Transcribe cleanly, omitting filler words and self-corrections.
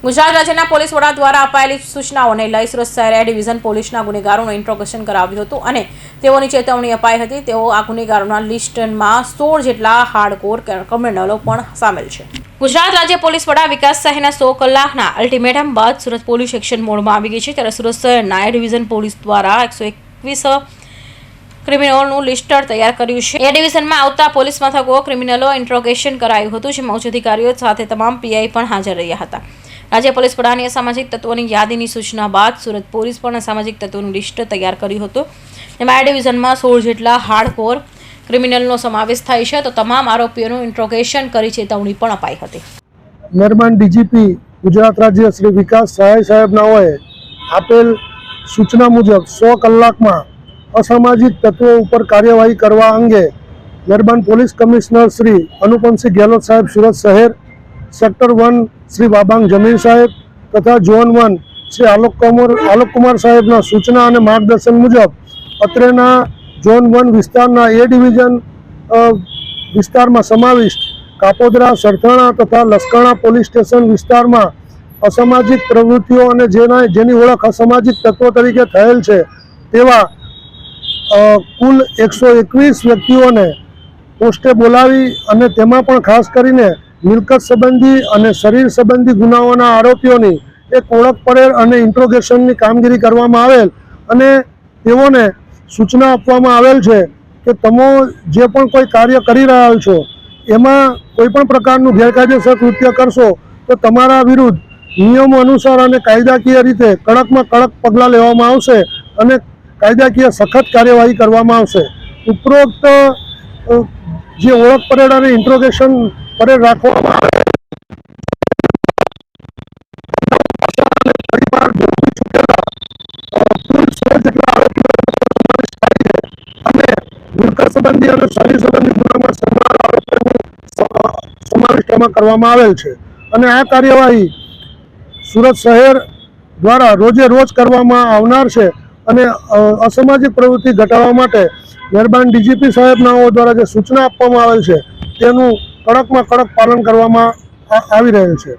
ગુજરાત રાજ્યના પોલીસ વડા દ્વારા અપાયેલી સૂચનાઓને લઈ સુરત શહેર એ ડિવિઝન પોલીસના ગુનેગારોનું ઇન્ટ્રોગેશન કરાવ્યું હતું અને તેઓની ચેતવણી અપાઈ હતી। તેઓ આ ગુનેગારોના લિસ્ટમાં 16 જેટલા હાર્ડકોર ક્રિમિનલો પણ સામેલ છે। ગુજરાત રાજ્ય પોલીસ વડા વિકાસ સહાયના 100 કલાકના અલ્ટિમેટમ બાદ સુરત પોલીસ એક્શન મોડમાં આવી ગઈ છે। ત્યારે સુરત શહેરના એ ડિવિઝન પોલીસ દ્વારા 121 ક્રિમિનલોનું લિસ્ટ તૈયાર કર્યું છે। એ ડિવિઝનમાં આવતા પોલીસ મથકો ક્રિમિનલો ઇન્ટ્રોગેશન કરાયું હતું, જેમાં ઉચ્ચ અધિકારીઓ સાથે તમામ પીઆઈ પણ હાજર રહ્યા હતા। રાજ્ય પોલીસ વડાની અસામાજિક તત્વોની યાદીની સૂચના બાદ સુરત પોલીસ પણ અસામાજિક તત્વોનું લિસ્ટ તૈયાર કર્યું હતું, જેમાં આ ડિવિઝનમાં 16 જેટલા હાર્ડકોર ક્રિમિનલનો સમાવેશ થાય છે, તો તમામ આરોપીઓનું ઇન્ટ્રોગેશન કરી ચેતવણી પણ અપાઈ હતી। મહેરબાન ડીજીપી ગુજરાત રાજ્ય શ્રી વિકાસ સહાય સાહેબનાઓએ આપેલ સૂચના મુજબ 100 કલાકમાં અસામાજિક તત્વો ઉપર કાર્યવાહી કરવા અંગે મહેરબાન પોલીસ કમિશનર શ્રી અનુપમસિંહ ગેહલોત સાહેબ સુરત શહેર, સેક્ટર 1 શ્રી બાબાંગ જમીન સાહેબ તથા ઝોન 1 શ્રી આલોક કુમાર સાહેબના સૂચના અને માર્ગદર્શન મુજબ અત્રેના ઝોન 1 વિસ્તારના એ ડિવિઝન વિસ્તારમાં સમાવિષ્ટ કાપોદરા, સરથાણા તથા લસકાણા પોલીસ સ્ટેશન વિસ્તારમાં અસામાજિક પ્રવૃત્તિઓ અને જેની ઓળખ અસામાજિક તત્વો તરીકે થયેલ છે તેવા કુલ 121 વ્યક્તિઓને પોસ્ટે બોલાવી અને તેમાં પણ ખાસ કરીને મિલકત સંબંધી અને શરીર સંબંધી ગુનાઓના આરોપીઓની એક ઓળખ પરેડ અને ઇન્ટ્રોગેશનની કામગીરી કરવામાં આવેલ અને તેઓને સૂચના આપવામાં આવેલ છે કે તમે જે પણ કોઈ કાર્ય કરી રહ્યા છો એમાં કોઈ પણ પ્રકારનું ગેરકાયદેસર કૃત્ય કરશો તો તમારા વિરુદ્ધ નિયમો અનુસાર અને કાયદાકીય રીતે કડકમાં કડક પગલાં લેવામાં આવશે અને કાયદાકીય સખત કાર્યવાહી કરવામાં આવશે। ઉપરોક્ત જે ઓળખ પરેડ અને ઇન્ટ્રોગેશન પરેડ રાખવામાં આવે સંબંધી અને શરીર સંબંધી ગુનામાં સમાવેશ કરવામાં આવેલ છે અને આ કાર્યવાહી સુરત શહેર દ્વારા રોજે રોજ કરવામાં આવનાર છે અને અસામાજિક પ્રવૃત્તિ ઘટાડવા માટે મહેરબાન ડીજીપી સાહેબનાઓ દ્વારા જે સૂચના આપવામાં આવેલ છે તેનું કડકમાં કડક પાલન કરવામાં આવી રહેલ છે।